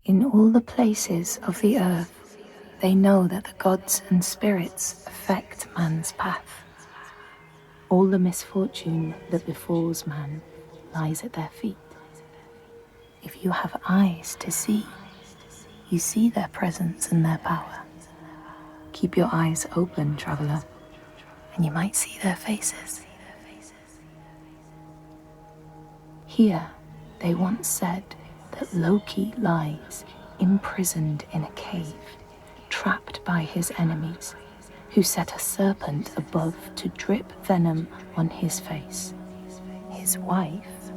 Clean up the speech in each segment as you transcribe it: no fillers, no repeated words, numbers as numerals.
In all the places of the earth, they know that the gods and spirits affect man's path. All the misfortune that befalls man lies at their feet. If you have eyes to see, you see their presence and their power. Keep your eyes open, traveler, and you might see their faces. Here, they once said that Loki lies imprisoned in a cave, trapped by his enemies, who set a serpent above to drip venom on his face. His wife,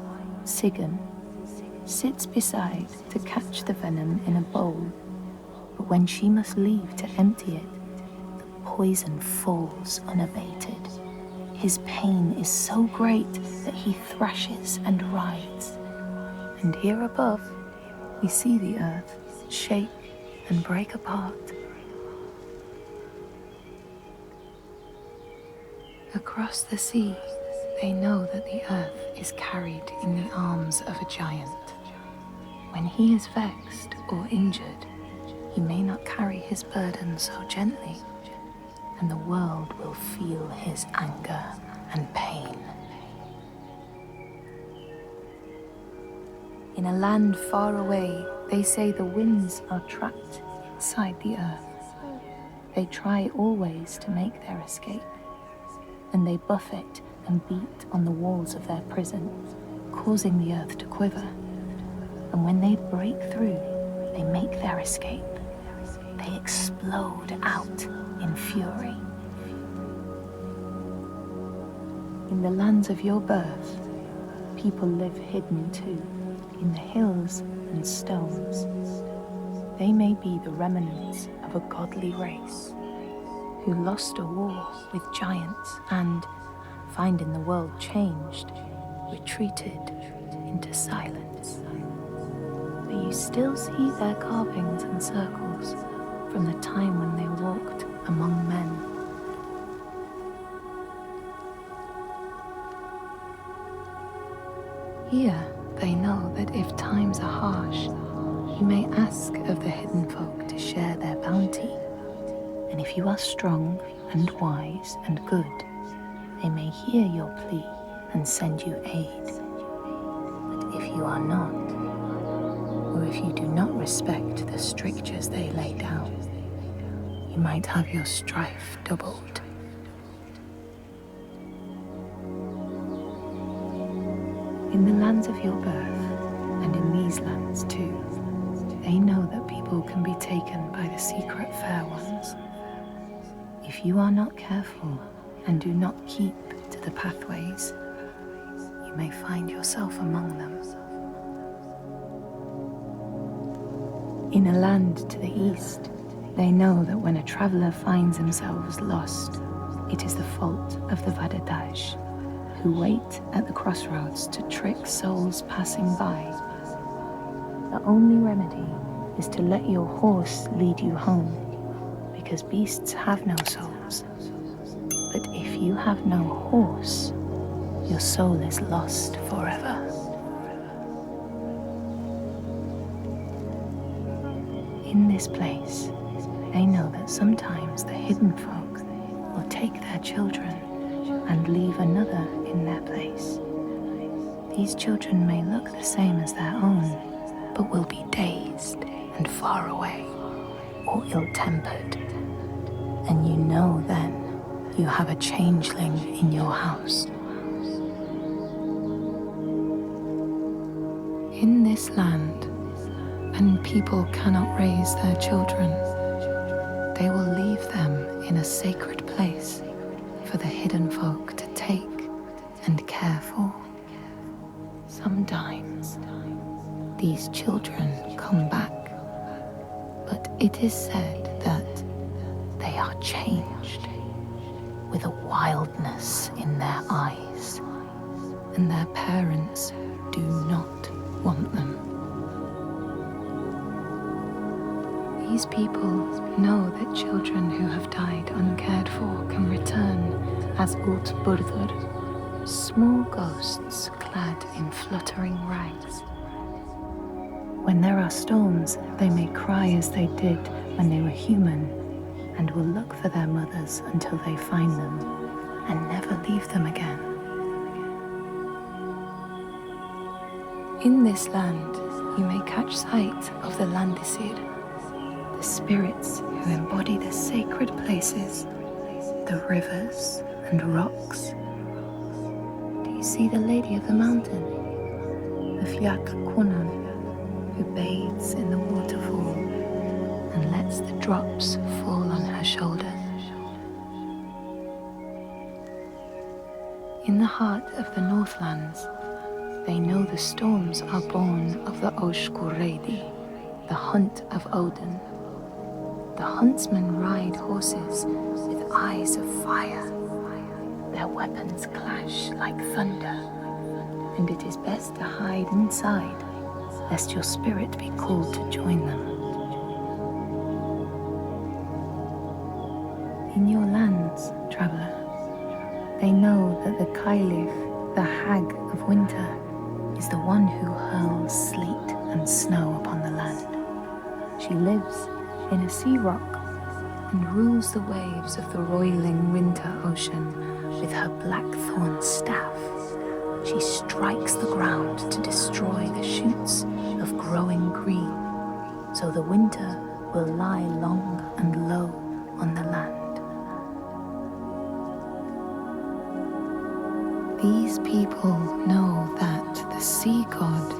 Sigyn, sits beside to catch the venom in a bowl, but when she must leave to empty it, the poison falls unabated. His pain is so great that he thrashes and writhes. And here above, we see the earth shake and break apart. Across the sea, they know that the earth is carried in the arms of a giant. When he is vexed or injured, he may not carry his burden so gently, and the world will feel his anger and pain. In a land far away, they say the winds are trapped inside the earth. They try always to make their escape, and they buffet and beat on the walls of their prison, causing the earth to quiver. And when they break through, they make their escape. They explode out in fury. In the lands of your birth, people live hidden too, in the hills and stones. They may be the remnants of a godly race who lost a war with giants and, finding the world changed, retreated into silence. But you still see their carvings and circles from the time when they walked among men. Here, they know that if times are harsh, you may ask of the hidden folk to share their bounty. And if you are strong and wise and good, they may hear your plea and send you aid. But if you are not, or if you do not respect the strictures they lay down, you might have your strife doubled. In the lands of your birth, and in these lands too, they know that people can be taken by the secret fair ones. If you are not careful and do not keep to the pathways, you may find yourself among them. In a land to the east, they know that when a traveler finds themselves lost, it is the fault of the Vadadash, who wait at the crossroads to trick souls passing by. The only remedy is to let your horse lead you home, because beasts have no souls. But if you have no horse, your soul is lost forever. In this place, they know that sometimes the hidden folk will take their children and leave another in their place. These children may look the same as their own, but will be dazed and far away, or ill-tempered. And you know then you have a changeling in your house. In this land, and people cannot raise their children, they will leave them in a sacred place for the hidden folk to take and care for. Sometimes these children come back, but it is said that they are changed with a wildness in their eyes, and their parents do not want them. These people know that children who have died uncared for can return as small ghosts clad in fluttering rags. When there are storms, they may cry as they did when they were human, and will look for their mothers until they find them, and never leave them again. In this land, you may catch sight of the Landdisir, the spirits who embody the sacred places, the rivers and rocks. Do you see the Lady of the Mountain, the Fyak Kunan, who bathes in the waterfall and lets the drops fall on her shoulders? In the heart of the Northlands, they know the storms are born of the Oshkuredi, the hunt of Odin. The huntsmen ride horses with eyes of fire. Their weapons clash like thunder, and it is best to hide inside, lest your spirit be called to join them. In your lands, traveler, they know that the Kailif, the hag of winter, is the one who hurls sleet and snow upon the land. She lives in a sea rock and rules the waves of the roiling winter ocean with her blackthorn staff. She strikes the ground to destroy the shoots of growing green, so the winter will lie long and low on the land. These people know that the sea god,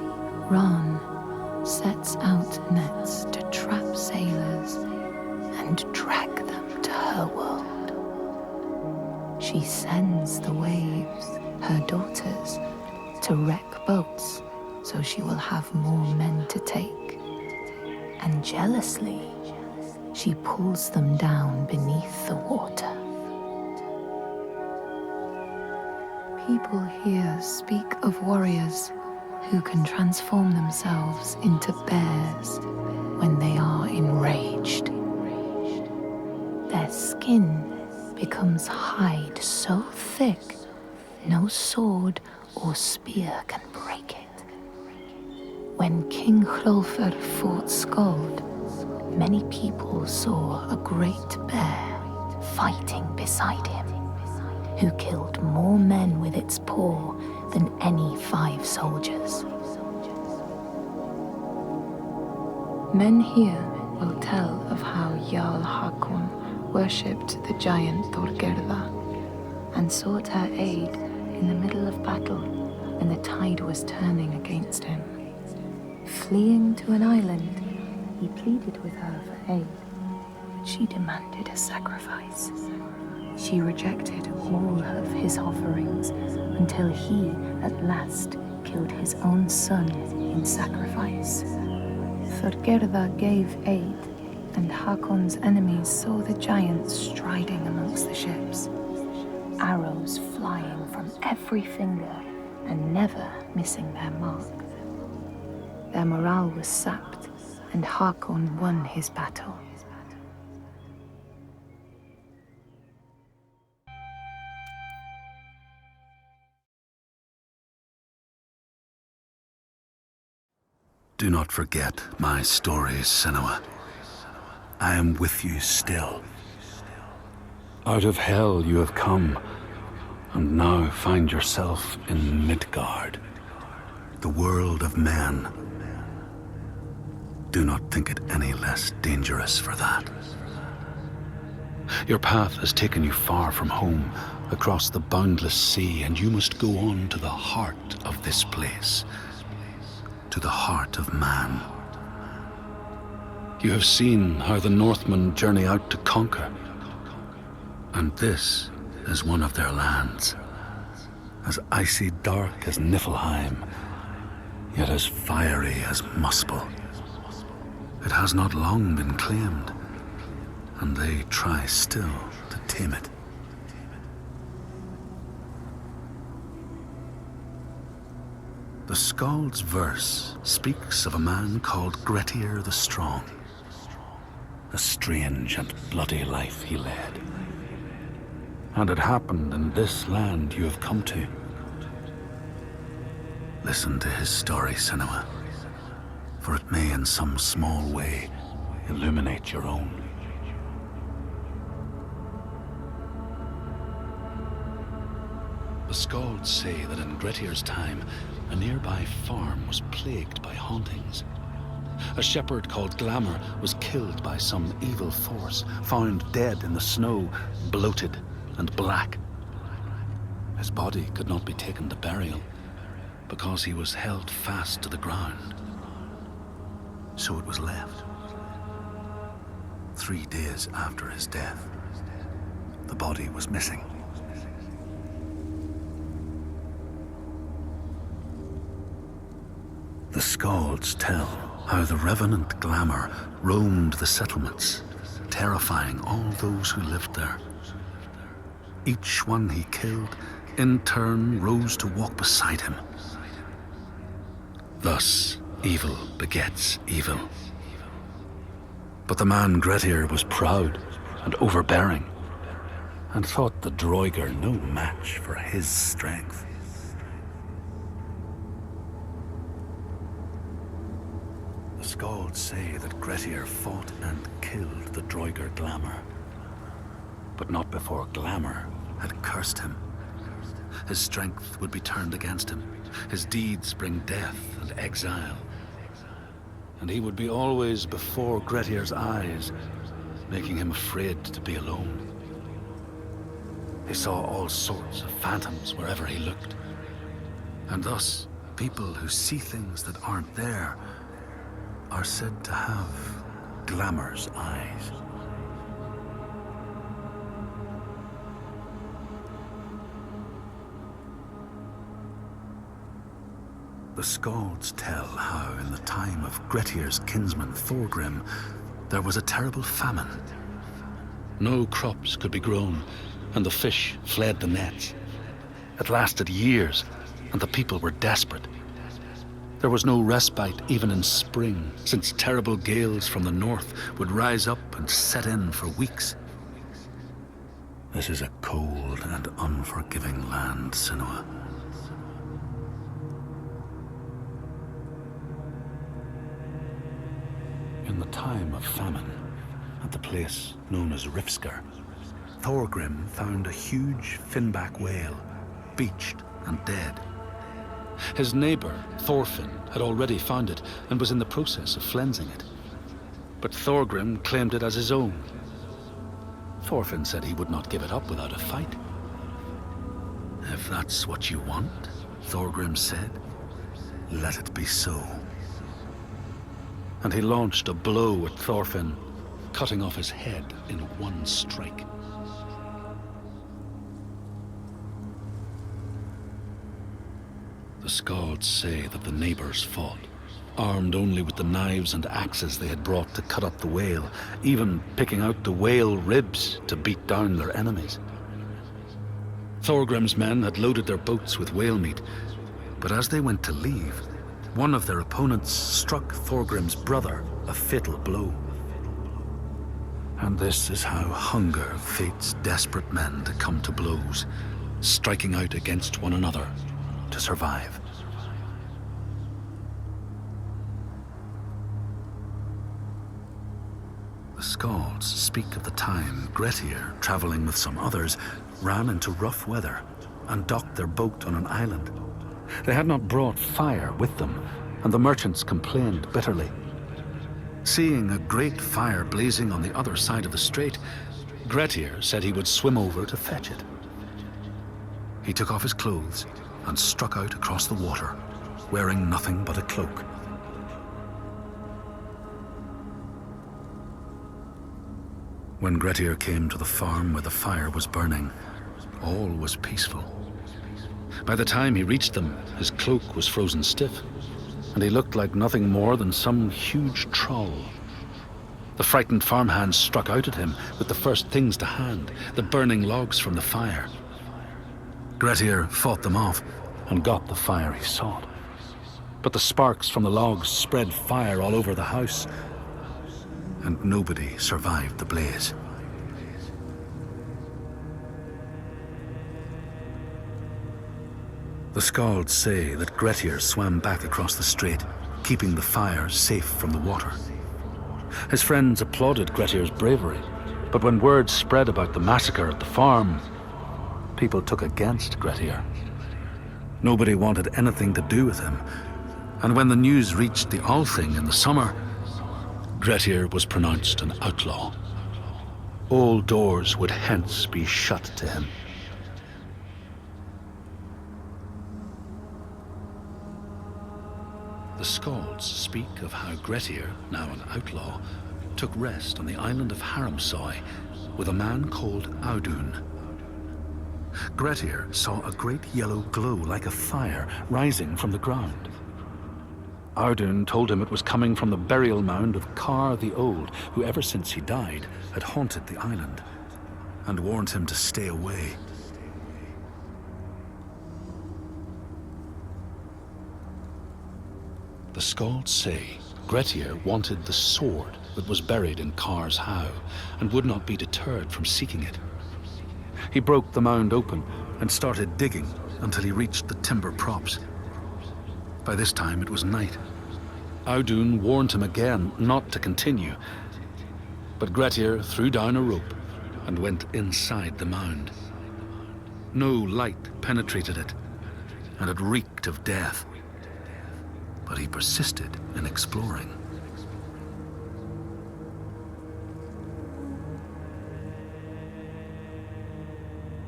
Ran, sets out nets to trap sailors and drag them to her world. She sends the waves, her daughters, to wreck boats so she will have more men to take. And jealously, she pulls them down beneath the water. People here speak of warriors who can transform themselves into bears when they are enraged. Their skin becomes hide so thick, no sword or spear can break it. When King Hrolfr fought Skald, many people saw a great bear fighting beside him, who killed more men with its paw than any 5 soldiers. Men here will tell of how Jarl Hakon worshipped the giant Thorgerða and sought her aid in the middle of battle when the tide was turning against him. Fleeing to an island, he pleaded with her for aid, but she demanded a sacrifice. She rejected all of his offerings until he, at last, killed his own son in sacrifice. Thorgerða gave aid, and Hakon's enemies saw the giants striding amongst the ships, arrows flying from every finger and never missing their mark. Their morale was sapped, and Hakon won his battle. Do not forget my stories, Senua. I am with you still. Out of hell you have come, and now find yourself in Midgard, the world of men. Do not think it any less dangerous for that. Your path has taken you far from home, across the boundless sea, and you must go on to the heart of this place, to the heart of man. You have seen how the Northmen journey out to conquer, and this is one of their lands, as icy dark as Niflheim, yet as fiery as Muspel. It has not long been claimed, and they try still to tame it. The Skald's verse speaks of a man called Grettir the Strong. A strange and bloody life he led. And it happened in this land you have come to. Listen to his story, Senua. for it may in some small way illuminate your own. The Skalds say that in Grettir's time, a nearby farm was plagued by hauntings. A shepherd called Glamour was killed by some evil force, found dead in the snow, bloated and black. His body could not be taken to burial because he was held fast to the ground. So it was left. 3 days after his death, the body was missing. The Skalds tell how the revenant Glamour roamed the settlements, terrifying all those who lived there. Each one he killed, in turn, rose to walk beside him. Thus, evil begets evil. But the man Grettir was proud and overbearing, and thought the Droigar no match for his strength. The Skalds say that Grettir fought and killed the Droigar Glamour, but not before Glamour had cursed him. His strength would be turned against him, his deeds bring death and exile, and he would be always before Grettir's eyes, making him afraid to be alone. He saw all sorts of phantoms wherever he looked, and thus people who see things that aren't there are said to have Glamour's eyes. The Skalds tell how in the time of Grettir's kinsman Thorgrim, there was a terrible famine. No crops could be grown, and the fish fled the nets. It lasted years, and the people were desperate. There was no respite even in spring, since terrible gales from the north would rise up and set in for weeks. This is a cold and unforgiving land, Senua. In the time of famine, at the place known as Rifskar, Thorgrim found a huge finback whale, beached and dead. His neighbor, Thorfinn, had already found it and was in the process of flensing it. But Thorgrim claimed it as his own. Thorfinn said he would not give it up without a fight. If that's what you want, Thorgrim said, let it be so. And he launched a blow at Thorfinn, cutting off his head in one strike. The Skalds say that the neighbors fought, armed only with the knives and axes they had brought to cut up the whale, even picking out the whale ribs to beat down their enemies. Thorgrim's men had loaded their boats with whale meat, but as they went to leave, one of their opponents struck Thorgrim's brother a fatal blow. And this is how hunger fates desperate men to come to blows, striking out against one another to survive. The Skalds speak of the time Grettir, traveling with some others, ran into rough weather and docked their boat on an island. They had not brought fire with them, and the merchants complained bitterly. Seeing a great fire blazing on the other side of the strait, Grettir said he would swim over to fetch it. He took off his clothes and struck out across the water, wearing nothing but a cloak. When Grettir came to the farm where the fire was burning, all was peaceful. By the time he reached them, his cloak was frozen stiff, and he looked like nothing more than some huge troll. The frightened farmhands struck out at him with the first things to hand, the burning logs from the fire. Grettir fought them off and got the fire he sought. But the sparks from the logs spread fire all over the house, and nobody survived the blaze. The Skalds say that Grettir swam back across the strait, keeping the fire safe from the water. His friends applauded Grettir's bravery, but when word spread about the massacre at the farm, people took against Grettir. Nobody wanted anything to do with him, and when the news reached the Althing in the summer, Grettir was pronounced an outlaw. All doors would hence be shut to him. The Skalds speak of how Grettir, now an outlaw, took rest on the island of Haramsoi with a man called Audun. Grettir saw a great yellow glow like a fire rising from the ground. Audun told him it was coming from the burial mound of Kar the Old, who ever since he died had haunted the island, and warned him to stay away. The Skalds say Grettir wanted the sword that was buried in Kar's How, and would not be deterred from seeking it. He broke the mound open and started digging until he reached the timber props. By this time it was night. Audun warned him again not to continue, but Grettir threw down a rope and went inside the mound. No light penetrated it, and it reeked of death. But he persisted in exploring.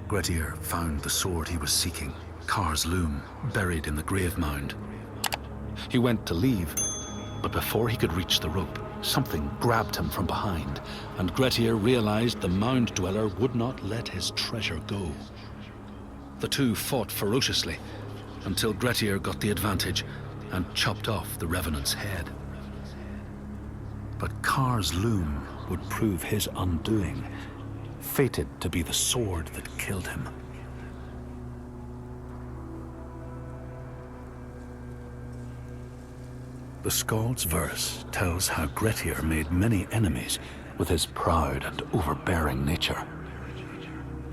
Grettir found the sword he was seeking, Kar's loom, buried in the grave mound. He went to leave, but before he could reach the rope, something grabbed him from behind, and Grettir realized the mound dweller would not let his treasure go. The two fought ferociously until Grettir got the advantage and chopped off the revenant's head. But Kar's loom would prove his undoing, fated to be the sword that killed him. The Skald's verse tells how Grettir made many enemies with his proud and overbearing nature.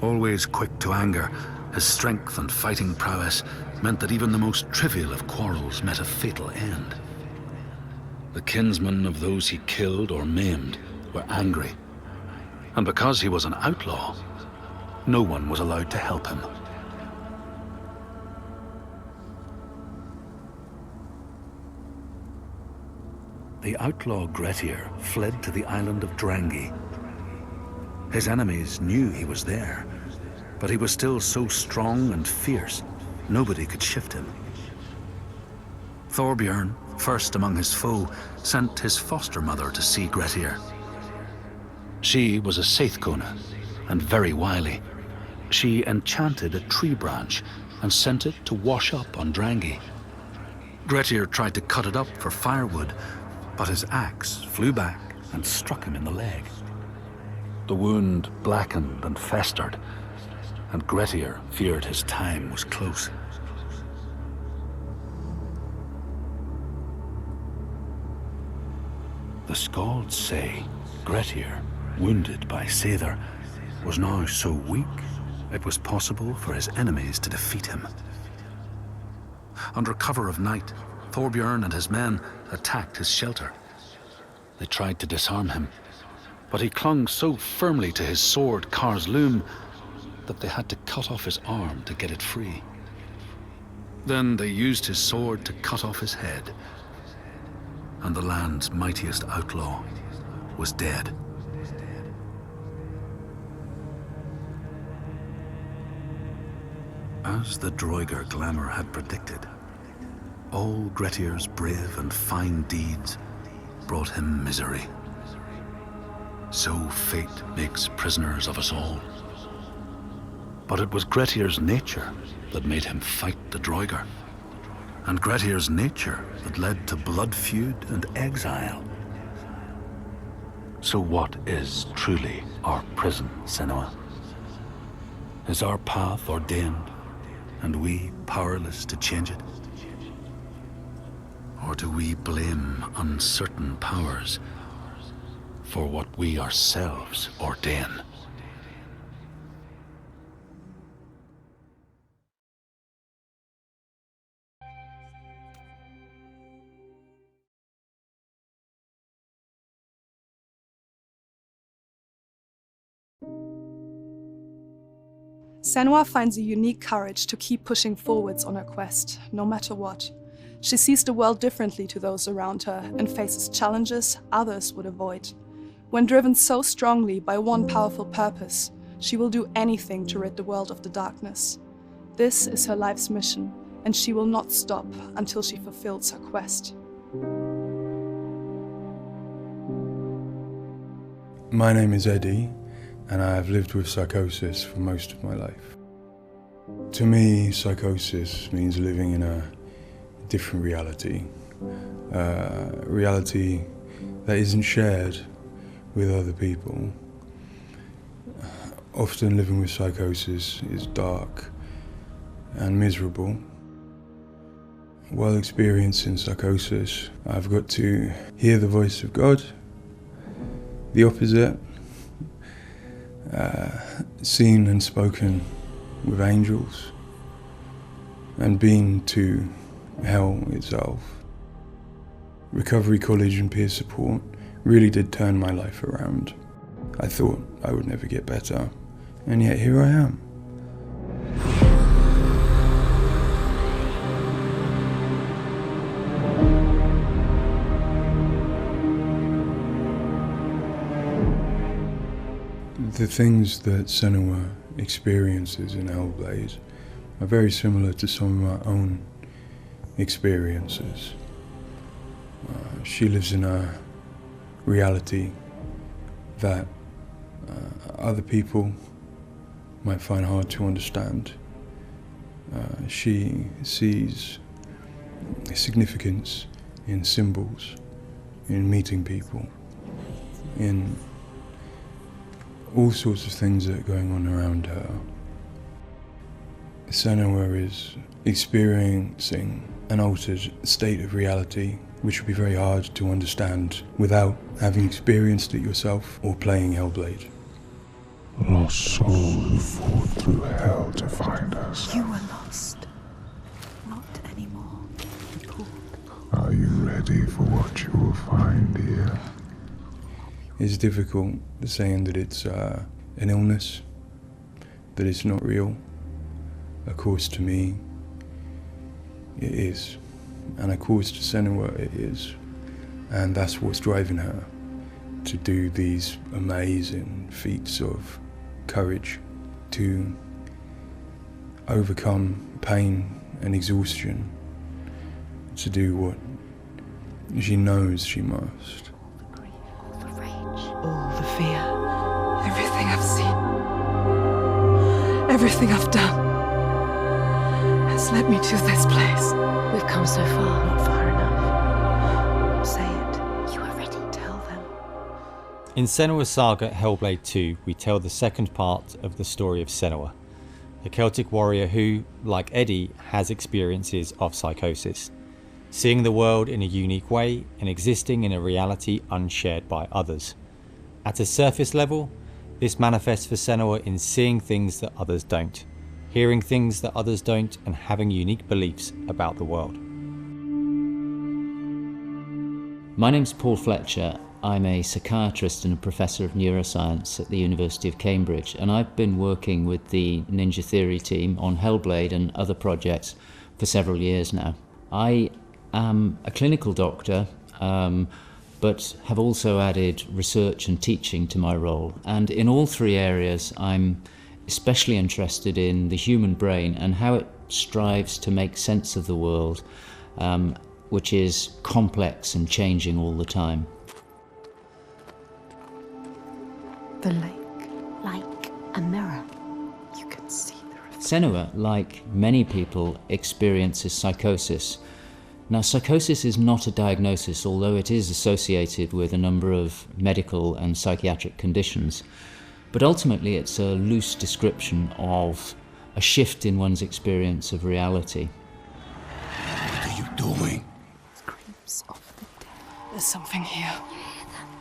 Always quick to anger, his strength and fighting prowess meant that even the most trivial of quarrels met a fatal end. The kinsmen of those he killed or maimed were angry, and because he was an outlaw, no one was allowed to help him. The outlaw Grettir fled to the island of Drangi. His enemies knew he was there, but he was still so strong and fierce, nobody could shift him. Thorbjorn, first among his foe, sent his foster mother to see Grettir. She was a Seithkona, and very wily. She enchanted a tree branch and sent it to wash up on Drangi. Grettir tried to cut it up for firewood, but his axe flew back and struck him in the leg. The wound blackened and festered, and Grettir feared his time was close. The Skalds say Grettir, wounded by Seidr, was now so weak it was possible for his enemies to defeat him. Under cover of night, Thorbjorn and his men attacked his shelter. They tried to disarm him, but he clung so firmly to his sword, Kar's loom, that they had to cut off his arm to get it free. Then they used his sword to cut off his head, and the land's mightiest outlaw was dead. As the Droigar glamour had predicted, all Grettir's brave and fine deeds brought him misery. So fate makes prisoners of us all. But it was Grettir's nature that made him fight the Droigar, and Grettir's nature that led to blood feud and exile. So what is truly our prison, Senua? Is our path ordained, and we powerless to change it? Or do we blame uncertain powers for what we ourselves ordain? Senua finds a unique courage to keep pushing forwards on her quest, no matter what. She sees the world differently to those around her and faces challenges others would avoid. When driven so strongly by one powerful purpose, she will do anything to rid the world of the darkness. This is her life's mission, and she will not stop until she fulfills her quest. My name is Eddie, and I have lived with psychosis for most of my life. To me, psychosis means living in a different reality, a reality that isn't shared with other people. Often living with psychosis is dark and miserable. While experiencing psychosis, I've got to hear the voice of God, the opposite, seen and spoken with angels, and been to hell itself. Recovery college and peer support really did turn my life around. I thought I would never get better, and yet here I am. The things that Senua experiences in Hellblade are very similar to some of my own experiences. She lives in a reality that other people might find hard to understand. She sees significance in symbols, in meeting people, in all sorts of things that are going on around her. Senua is experiencing an altered state of reality which would be very hard to understand without having experienced it yourself or playing Hellblade. Lost soul who fought through hell to find us. You were lost. Not anymore. Are you ready for what you will find here? It's difficult saying that it's an illness, that it's not real. Of course, to me, it is. And of course, to Senua, it is. And that's what's driving her to do these amazing feats of courage, to overcome pain and exhaustion, to do what she knows she must. All the fear, everything I've seen, everything I've done has led me to this place. We've come so far, not far enough. Say it. You are ready. Tell them. In Senua Saga Hellblade II, we tell the second part of the story of Senua, a Celtic warrior who, like Eddie, has experiences of psychosis, seeing the world in a unique way and existing in a reality unshared by others. At a surface level, this manifests for Senua in seeing things that others don't, hearing things that others don't, and having unique beliefs about the world. My name's Paul Fletcher. I'm a psychiatrist and a professor of neuroscience at the University of Cambridge, and I've been working with the Ninja Theory team on Hellblade and other projects for several years now. I am a clinical doctor, but have also added research and teaching to my role. And in all three areas, I'm especially interested in the human brain and how it strives to make sense of the world, which is complex and changing all the time. The lake, like a mirror. You can see the reflection. Senua, like many people, experiences psychosis. Now, psychosis is not a diagnosis, although it is associated with a number of medical and psychiatric conditions. But ultimately, it's a loose description of a shift in one's experience of reality. What are you doing? Screams of the dead. There's something here.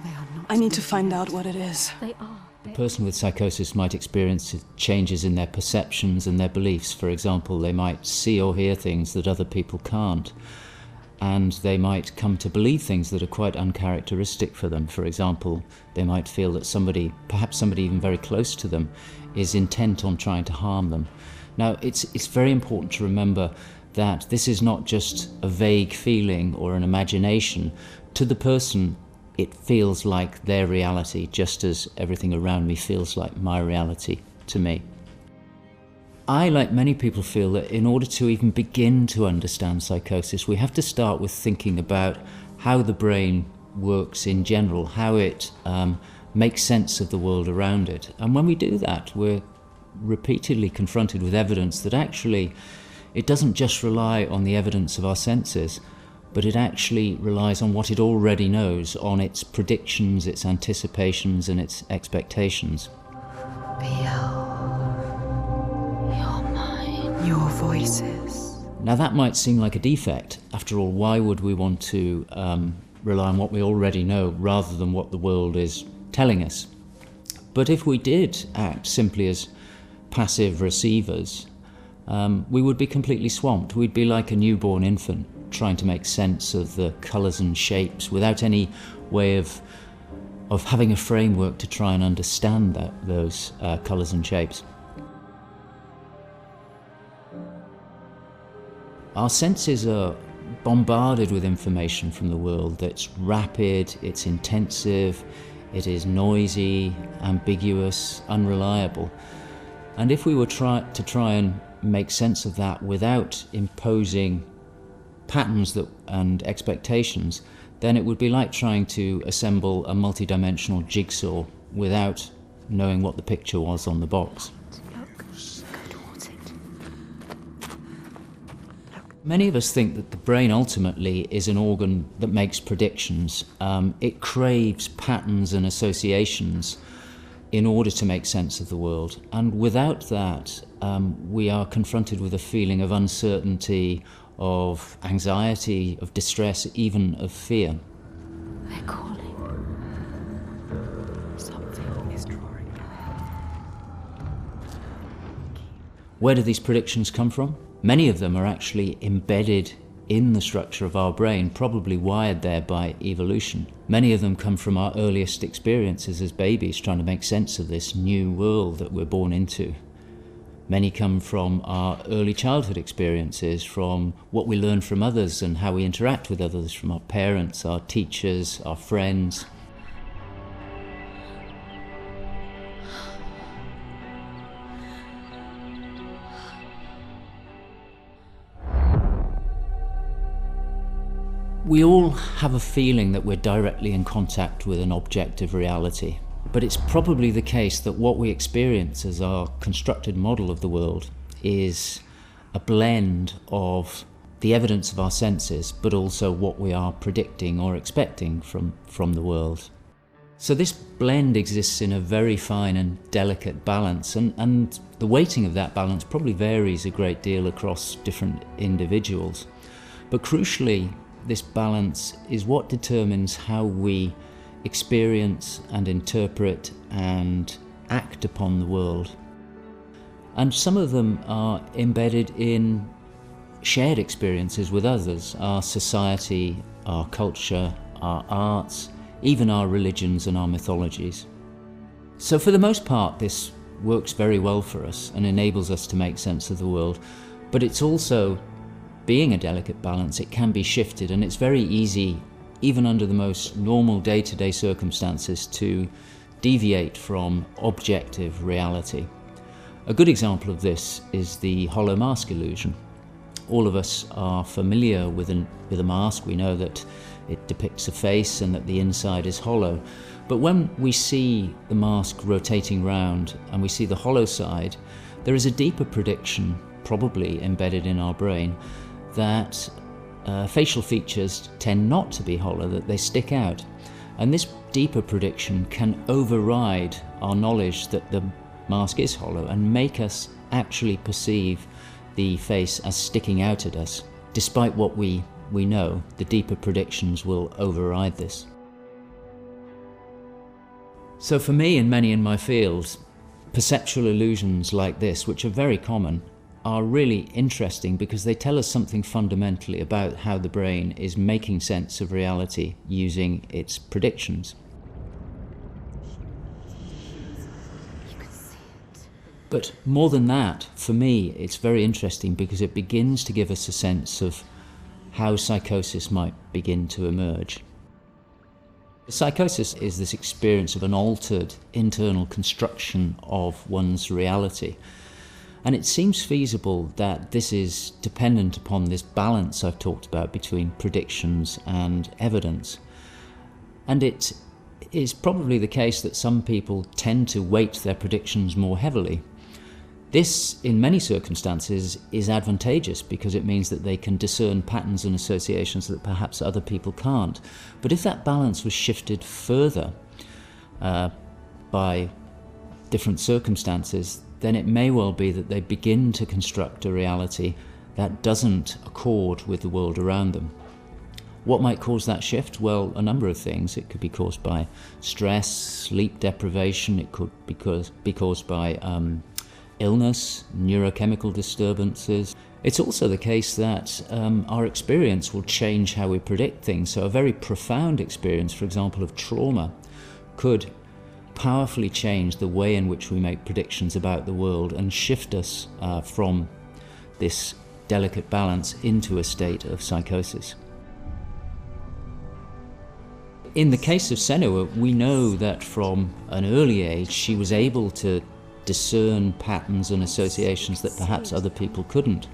They are not. I need to find out what it is. They are. A person with psychosis might experience changes in their perceptions and their beliefs. For example, they might see or hear things that other people can't. and they might come to believe things that are quite uncharacteristic for them. For example, they might feel that somebody, perhaps somebody even very close to them, is intent on trying to harm them. Now, it's very important to remember that this is not just a vague feeling or an imagination. To the person, it feels like their reality, just as everything around me feels like my reality to me. I, like many people, feel that in order to even begin to understand psychosis, we have to start with thinking about how the brain works in general, how it makes sense of the world around it. And when we do that, we're repeatedly confronted with evidence that actually it doesn't just rely on the evidence of our senses, but it actually relies on what it already knows, on its predictions, its anticipations, and its expectations. Your voices. Now that might seem like a defect. After all, why would we want to rely on what we already know rather than what the world is telling us? But if we did act simply as passive receivers, we would be completely swamped. We'd be like a newborn infant trying to make sense of the colours and shapes without any way of having a framework to try and understand those colours and shapes. Our senses are bombarded with information from the world that's rapid, it's intensive, it is noisy, ambiguous, unreliable. And if we were to try and make sense of that without imposing patterns and expectations, then it would be like trying to assemble a multi-dimensional jigsaw without knowing what the picture was on the box. Many of us think that the brain ultimately is an organ that makes predictions. It craves patterns and associations in order to make sense of the world. And without that, we are confronted with a feeling of uncertainty, of anxiety, of distress, even of fear. They're calling. Something is drawing near. Where do these predictions come from? Many of them are actually embedded in the structure of our brain, probably wired there by evolution. Many of them come from our earliest experiences as babies, trying to make sense of this new world that we're born into. Many come from our early childhood experiences, from what we learn from others and how we interact with others, from our parents, our teachers, our friends. We all have a feeling that we're directly in contact with an objective reality, but it's probably the case that what we experience as our constructed model of the world is a blend of the evidence of our senses, but also what we are predicting or expecting from the world. So this blend exists in a very fine and delicate balance, and the weighting of that balance probably varies a great deal across different individuals. But crucially, this balance is what determines how we experience and interpret and act upon the world. And some of them are embedded in shared experiences with others, our society, our culture, our arts, even our religions and our mythologies. So for the most part, this works very well for us and enables us to make sense of the world, but it's also, being a delicate balance, it can be shifted, and it's very easy, even under the most normal day-to-day circumstances, to deviate from objective reality. A good example of this is the hollow mask illusion. All of us are familiar with a mask. We know that it depicts a face and that the inside is hollow. But when we see the mask rotating round and we see the hollow side, there is a deeper prediction, probably embedded in our brain, that facial features tend not to be hollow, that they stick out. And this deeper prediction can override our knowledge that the mask is hollow and make us actually perceive the face as sticking out at us. Despite what we know, the deeper predictions will override this. So for me and many in my field, perceptual illusions like this, which are very common, are really interesting because they tell us something fundamentally about how the brain is making sense of reality using its predictions. But more than that, for me, it's very interesting because it begins to give us a sense of how psychosis might begin to emerge. Psychosis is this experience of an altered internal construction of one's reality. And it seems feasible that this is dependent upon this balance I've talked about between predictions and evidence. And it is probably the case that some people tend to weight their predictions more heavily. This, in many circumstances, is advantageous because it means that they can discern patterns and associations that perhaps other people can't. But if that balance was shifted further by different circumstances, then it may well be that they begin to construct a reality that doesn't accord with the world around them. What might cause that shift? Well, a number of things. It could be caused by stress, sleep deprivation. It could be caused by illness, neurochemical disturbances. It's also the case that our experience will change how we predict things. So a very profound experience, for example, of trauma, could powerfully change the way in which we make predictions about the world and shift us from this delicate balance into a state of psychosis. In the case of Senua, we know that from an early age she was able to discern patterns and associations that perhaps other people couldn't.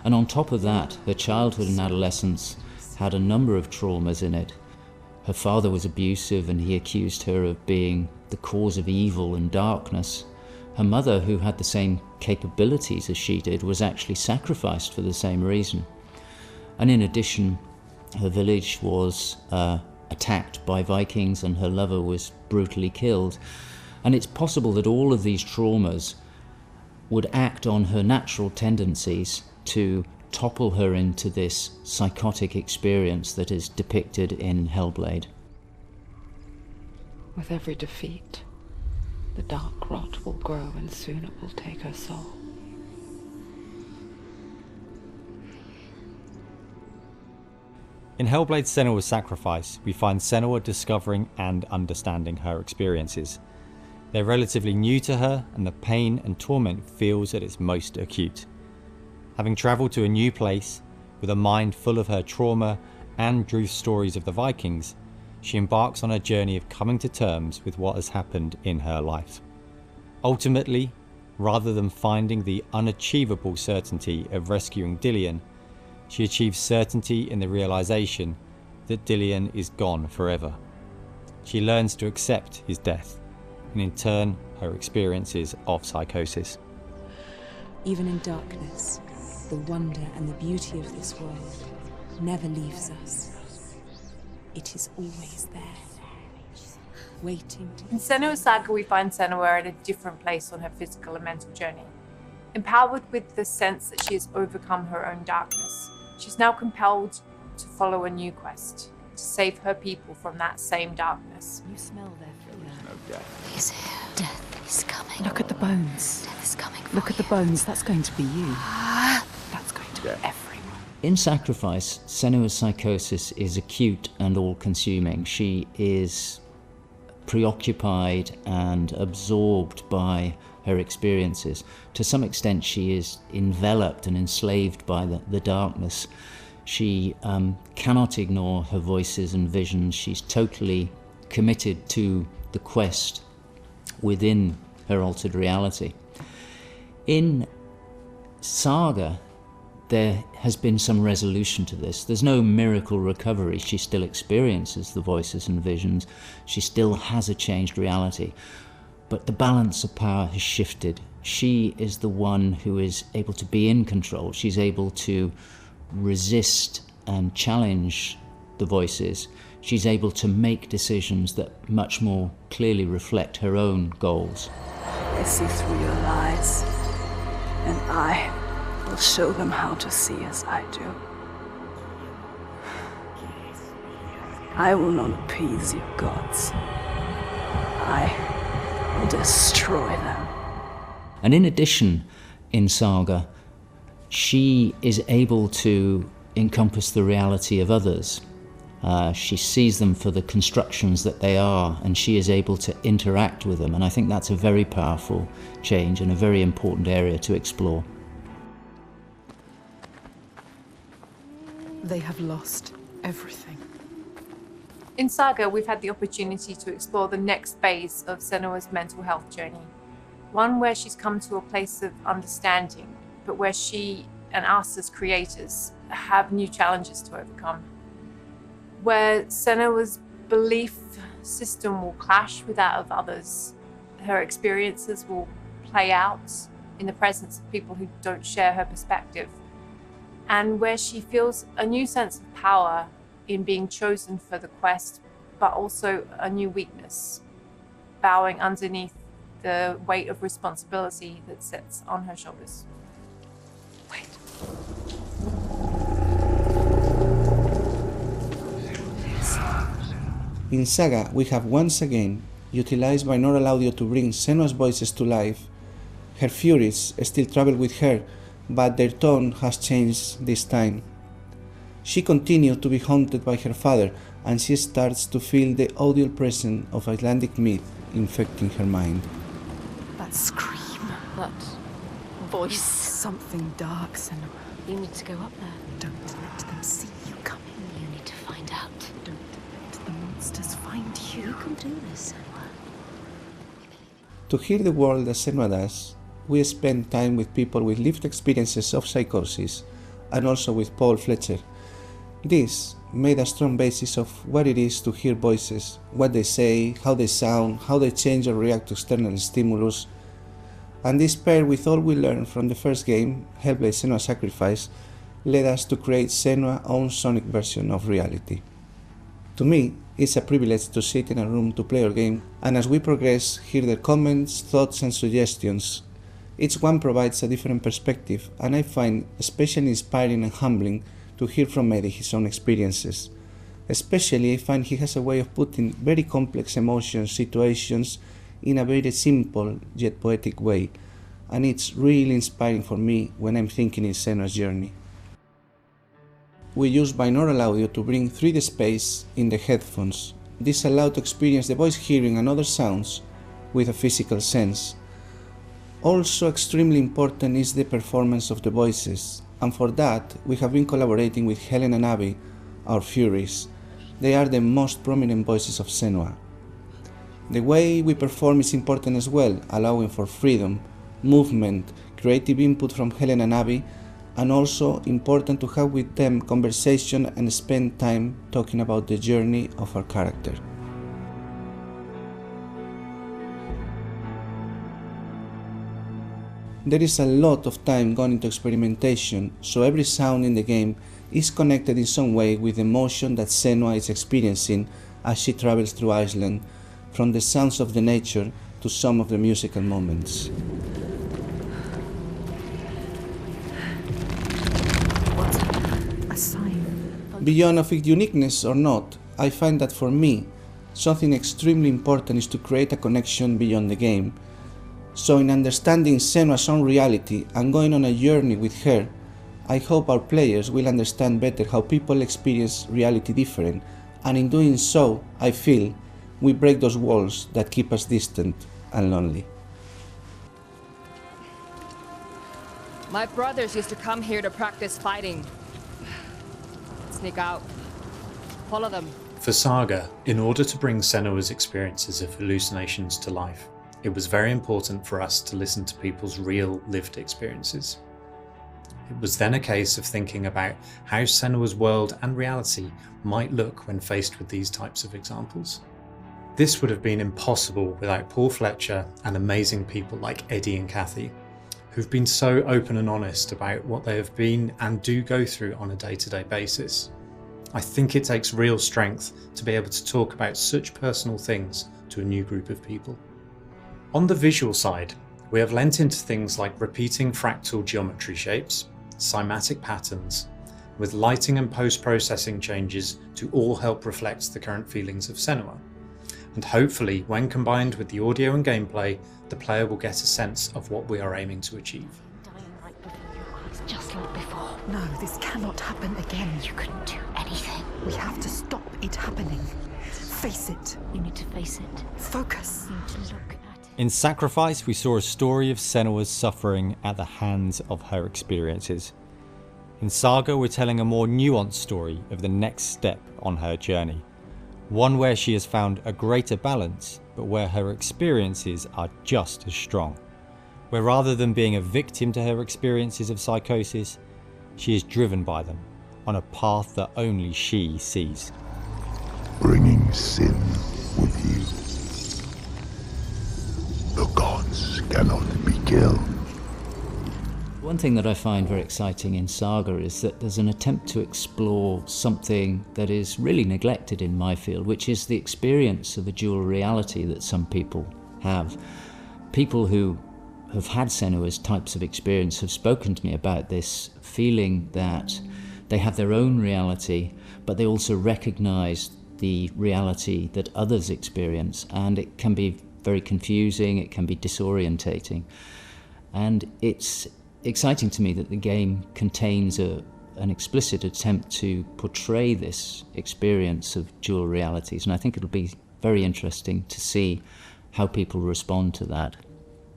And on top of that, her childhood and adolescence had a number of traumas in it. Her father was abusive and he accused her of being the cause of evil and darkness. Her mother, who had the same capabilities as she did, was actually sacrificed for the same reason. And in addition, her village was attacked by Vikings and her lover was brutally killed. And it's possible that all of these traumas would act on her natural tendencies to topple her into this psychotic experience that is depicted in Hellblade. With every defeat, the dark rot will grow and soon it will take her soul. In Hellblade Senua Sacrifice, we find Senua discovering and understanding her experiences. They're relatively new to her, and the pain and torment feels at its most acute. Having travelled to a new place, with a mind full of her trauma and Druth's stories of the Vikings, she embarks on a journey of coming to terms with what has happened in her life. Ultimately, rather than finding the unachievable certainty of rescuing Dillion, she achieves certainty in the realisation that Dillion is gone forever. She learns to accept his death, and in turn, her experiences of psychosis. Even in darkness, the wonder and the beauty of this world never leaves us. It is always there, waiting to... In Senua Saga, we find Senua at a different place on her physical and mental journey. Empowered with the sense that she has overcome her own darkness, she's now compelled to follow a new quest, to save her people from that same darkness. You smell their fear. He's here. Death is coming. Look at the bones. Death is coming. Look at the bones. That's going to be you. That's going to be everyone. In Sacrifice, Senua's psychosis is acute and all-consuming. She is preoccupied and absorbed by her experiences. To some extent, she is enveloped and enslaved by the darkness. She cannot ignore her voices and visions. She's totally committed to the quest within her altered reality. In Saga, there has been some resolution to this. There's no miracle recovery. She still experiences the voices and visions. She still has a changed reality. But the balance of power has shifted. She is the one who is able to be in control. She's able to resist and challenge the voices. She's able to make decisions that much more clearly reflect her own goals. They see through your lies, and I will show them how to see as I do. I will not appease your gods. I will destroy them. And in addition, in Saga, She is able to encompass the reality of others. She sees them for the constructions that they are, and she is able to interact with them. And I think that's a very powerful change and a very important area to explore. They have lost everything. In Saga, we've had the opportunity to explore the next phase of Senua's mental health journey. One where she's come to a place of understanding, but where she and us as creators have new challenges to overcome. Where Senua's belief system will clash with that of others. Her experiences will play out in the presence of people who don't share her perspective. And where she feels a new sense of power in being chosen for the quest, but also a new weakness, bowing underneath the weight of responsibility that sits on her shoulders. Wait. In Saga, we have once again utilized binaural audio to bring Senua's voices to life. Her furies still travel with her, but their tone has changed this time. She continues to be haunted by her father, and she starts to feel the audial presence of Icelandic myth infecting her mind. That scream, that voice. Something dark, Senua. You need to go up there. Don't let them see you coming. You need to find out. Don't let the monsters find you. You can do this, Senua. To hear the world as Senua does, we spend time with people with lived experiences of psychosis, and also with Paul Fletcher. This made a strong basis of what it is to hear voices, what they say, how they sound, how they change or react to external stimulus. And this paired with all we learned from the first game, Hellblade Senua Sacrifice, led us to create Senua's own sonic version of reality. To me, it's a privilege to sit in a room to play our game, and as we progress, hear their comments, thoughts and suggestions. Each one provides a different perspective, and I find especially inspiring and humbling to hear from Eddie his own experiences. Especially I find he has a way of putting very complex emotions, situations in a very simple yet poetic way, and it's really inspiring for me when I'm thinking in Senua's journey. We use binaural audio to bring 3D space in the headphones. This allows to experience the voice hearing and other sounds with a physical sense. Also extremely important is the performance of the voices, and for that we have been collaborating with Helen and Abby, our Furies. They are the most prominent voices of Senua. The way we perform is important as well, allowing for freedom, movement, creative input from Helen and Abby, and also important to have with them conversation and spend time talking about the journey of our character. There is a lot of time gone into experimentation, so every sound in the game is connected in some way with the emotion that Senua is experiencing as she travels through Iceland, from the sounds of the nature to some of the musical moments. What's a sign? Beyond of its uniqueness or not, I find that for me, something extremely important is to create a connection beyond the game. So in understanding Senua's own reality and going on a journey with her, I hope our players will understand better how people experience reality different, and in doing so, I feel we break those walls that keep us distant and lonely. My brothers used to come here to practice fighting. Sneak out. Follow them. For Saga, in order to bring Senua's experiences of hallucinations to life, it was very important for us to listen to people's real lived experiences. It was then a case of thinking about how Senua's world and reality might look when faced with these types of examples. This would have been impossible without Paul Fletcher and amazing people like Eddie and Kathy, who've been so open and honest about what they have been and do go through on a day-to-day basis. I think it takes real strength to be able to talk about such personal things to a new group of people. On the visual side, we have lent into things like repeating fractal geometry shapes, cymatic patterns, with lighting and post-processing changes to all help reflect the current feelings of Senua. And hopefully, when combined with the audio and gameplay, the player will get a sense of what we are aiming to achieve. It's just like before. No, this cannot happen again. You couldn't do anything. We have to stop it happening. Face it. You need to face it. Focus. You need to look at it. In Sacrifice, we saw a story of Senua's suffering at the hands of her experiences. In Saga, we're telling a more nuanced story of the next step on her journey. One where she has found a greater balance, but where her experiences are just as strong. Where rather than being a victim to her experiences of psychosis, she is driven by them on a path that only she sees. Bringing sin with you. The gods cannot be killed. One thing that I find very exciting in Saga is that there's an attempt to explore something that is really neglected in my field, which is the experience of a dual reality that some people have. People who have had Senua's types of experience have spoken to me about this, feeling that they have their own reality, but they also recognize the reality that others experience, and it can be very confusing, it can be disorientating. And it's exciting to me that the game contains an explicit attempt to portray this experience of dual realities, and I think it'll be very interesting to see how people respond to that.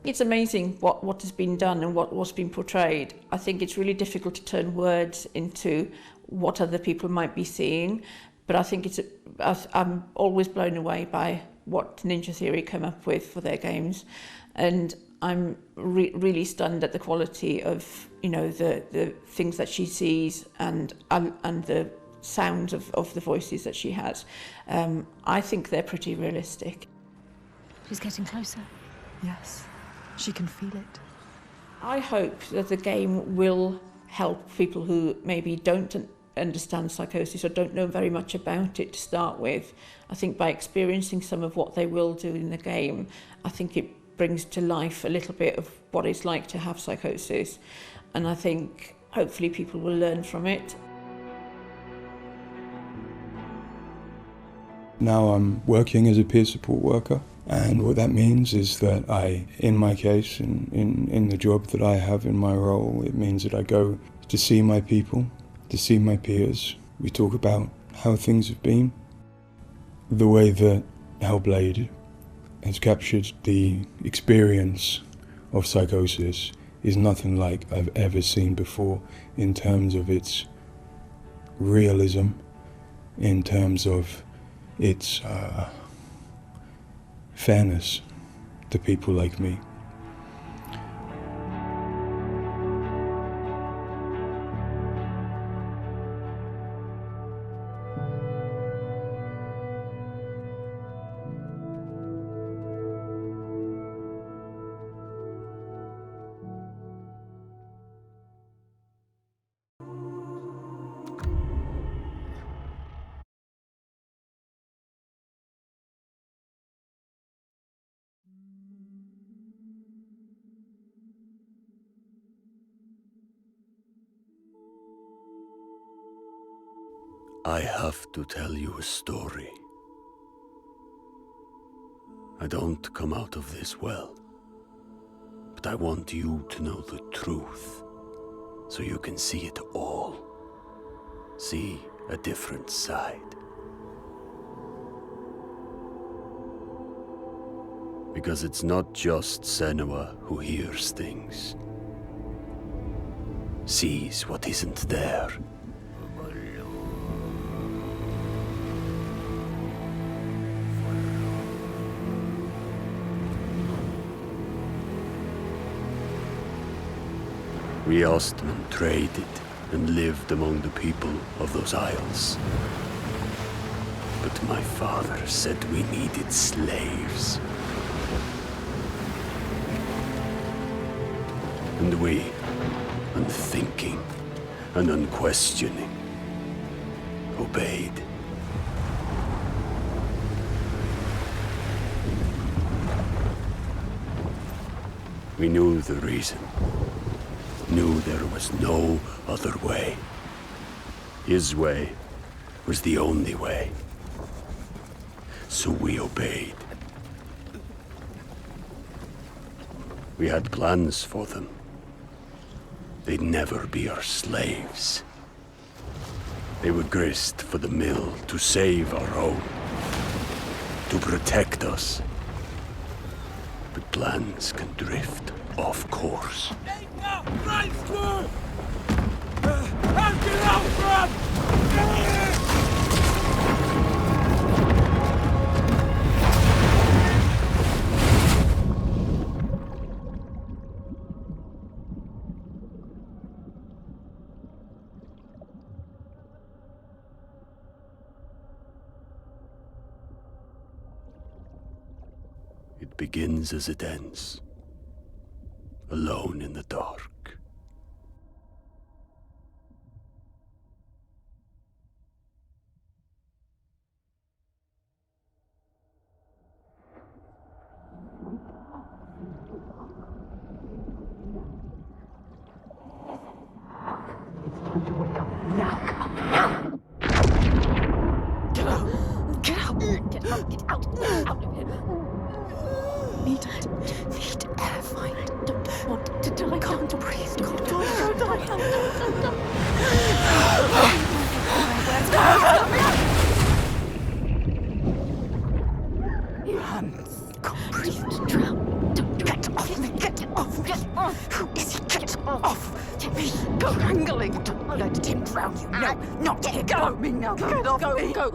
It's amazing what has been done and what's been portrayed. I think it's really difficult to turn words into what other people might be seeing, but I think I'm always blown away by what Ninja Theory come up with for their games, and I'm really stunned at the quality of, you know, the things that she sees and the sounds of the voices that she has. I think they're pretty realistic. She's getting closer. Yes, she can feel it. I hope that the game will help people who maybe don't understand psychosis or don't know very much about it to start with. I think by experiencing some of what they will do in the game, I think it brings to life a little bit of what it's like to have psychosis, and I think hopefully people will learn from it. Now I'm working as a peer support worker, and what that means is that in my case, in the job that I have in my role, it means that I go to see my people, to see my peers. We talk about how things have been. The way that Hellblade has captured the experience of psychosis is nothing like I've ever seen before, in terms of its realism, in terms of its fairness to people like me. I have to tell you a story. I don't come out of this well, but I want you to know the truth, so you can see it all. See a different side. Because it's not just Senua who hears things, sees what isn't there. We Ostmen traded and lived among the people of those isles. But my father said we needed slaves. And we, unthinking and unquestioning, obeyed. We knew the reason. Knew there was no other way. His way was the only way. So we obeyed. We had plans for them. they'd never be our slaves. They were grist for the mill to save our own, to protect us. But plans can drift off course. It begins as it ends, alone in the dark. Need air, fight. Don't want to die. Can't breathe. Don't die. Can't breathe. Drown. Don't get off me. Get off me. Who is he? Get off me. Go wrangling. Don't let him drown you. No, not him. Go me now. Get off me. Go.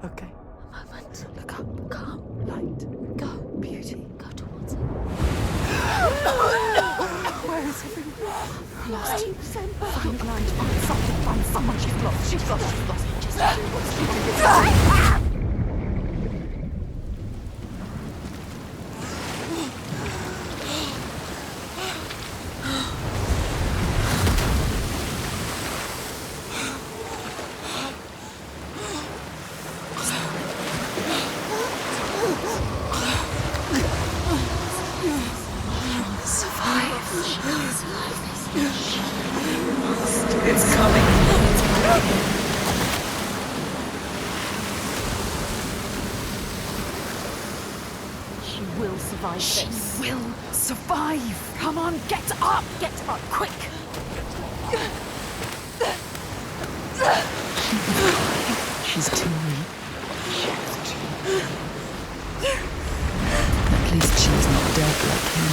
Okay. A moment. Look up. Calm. Light. Go. Beauty. Go towards it. Where is everyone? Lost. Find blind. Find something. Find someone. She's lost. Just do what's needed. It's coming. She will survive this. She will survive. Come on, get up. Get up, quick. She's too weak. At least she's not dead like him.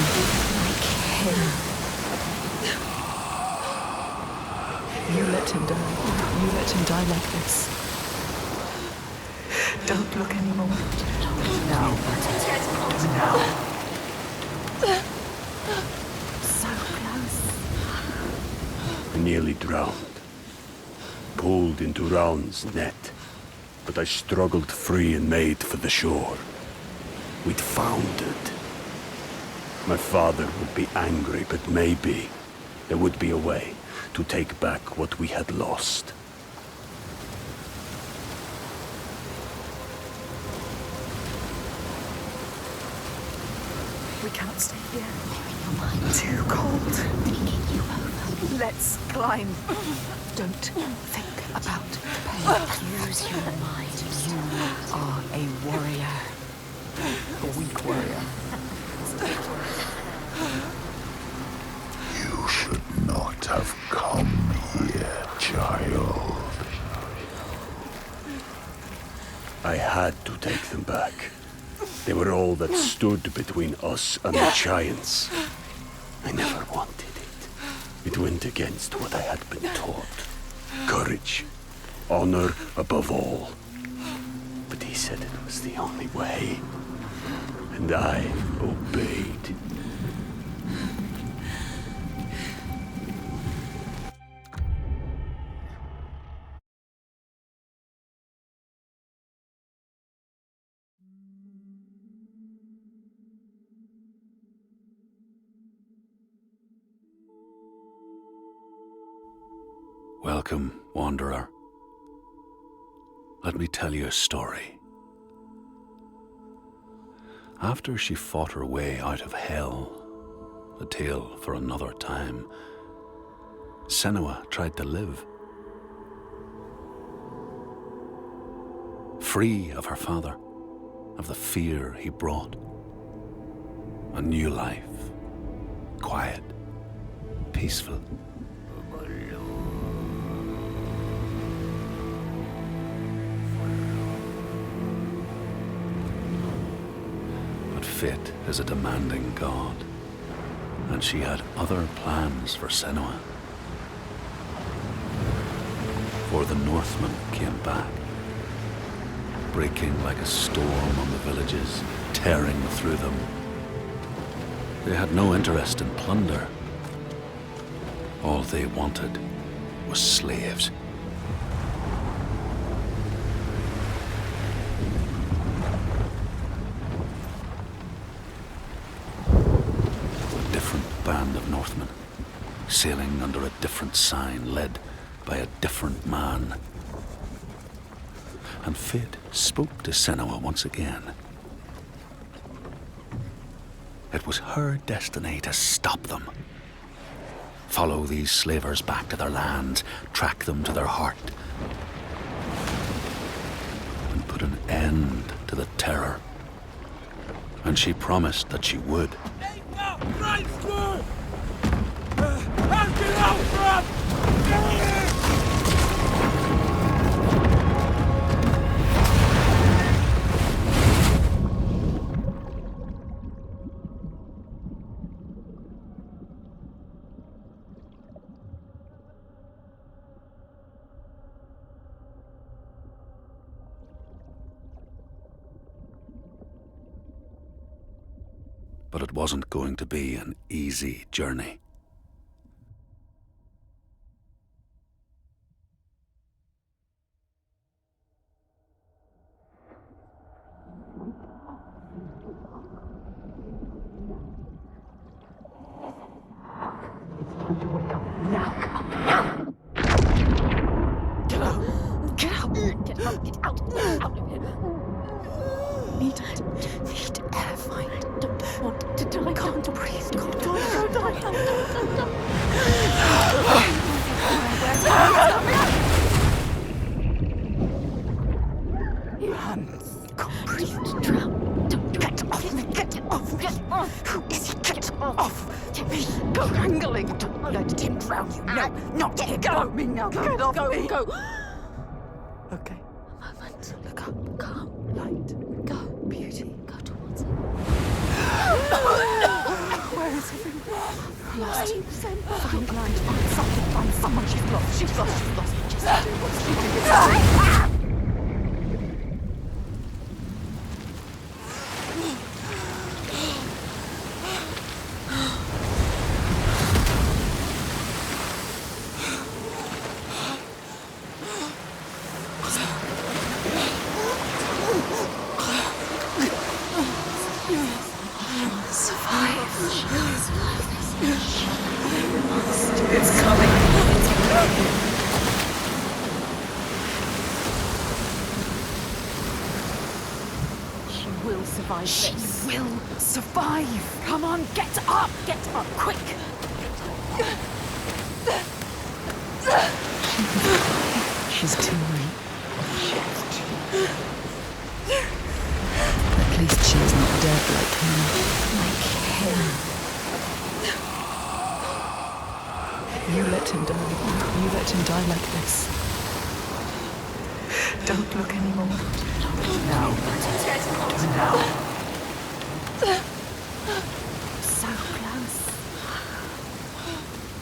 Like him. You let him die. You let him die like this. Don't look anymore. No. No. So close. I nearly drowned. Pulled into Round's net. But I struggled free and made for the shore. We'd foundered. My father would be angry, but maybe there would be a way to take back what we had lost. We can't stay here. Too cold. Taking you over. Let's climb. Don't think about the pain. Use your mind. You are a warrior. A weak warrior. You should not have come here, child. I had to take them back. They were all that stood between us and the giants. I never wanted it. It went against what I had been taught. Courage. Honor above all. But he said it was the only way. And I obeyed. Welcome, wanderer. Let me tell you a story. After she fought her way out of hell, a tale for another time, Senua tried to live. Free of her father, of the fear he brought. A new life, quiet, peaceful. But fate is a demanding god, and she had other plans for Senua. For the Northmen came back, breaking like a storm on the villages, tearing through them. They had no interest in plunder. All they wanted was slaves. A different band of Northmen, sailing under a different sign, led by a different man. And fate spoke to Senua once again. It was her destiny to stop them. Follow these slavers back to their lands, track them to their heart, and put an end to the terror. And she promised that she would. But it wasn't going to be an easy journey. She will survive. Come on, get up quick. She's too weak. At least she's not dead like him. You let him die. You let him die like this. Don't look anymore. No. No. So close.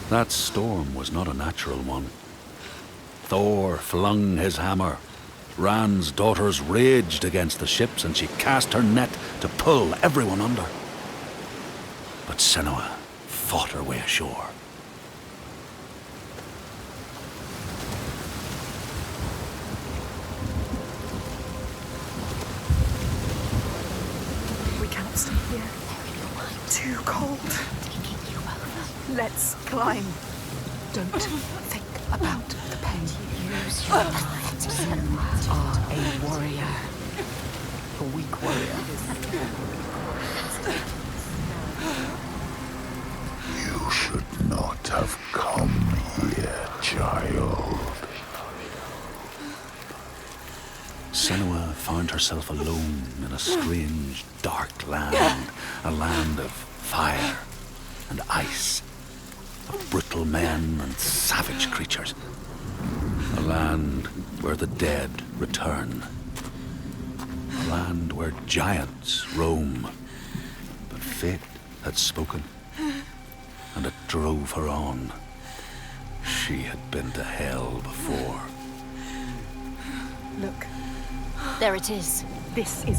That storm was not a natural one. Thor flung his hammer. Ran's daughters raged against the ships, and she cast her net to pull everyone under. But Senua fought her way ashore. Stay here. Too cold. Let's climb. Don't think about the pain. Use your mind. You are a warrior. A weak warrior. You should not have come here, child. Senua found herself alone in a strange, dark land, a land of fire and ice, of brutal mortal men and savage creatures. A land where the dead return. A land where giants roam. But fate had spoken, and it drove her on. She had been to hell before. Look. There it is. This is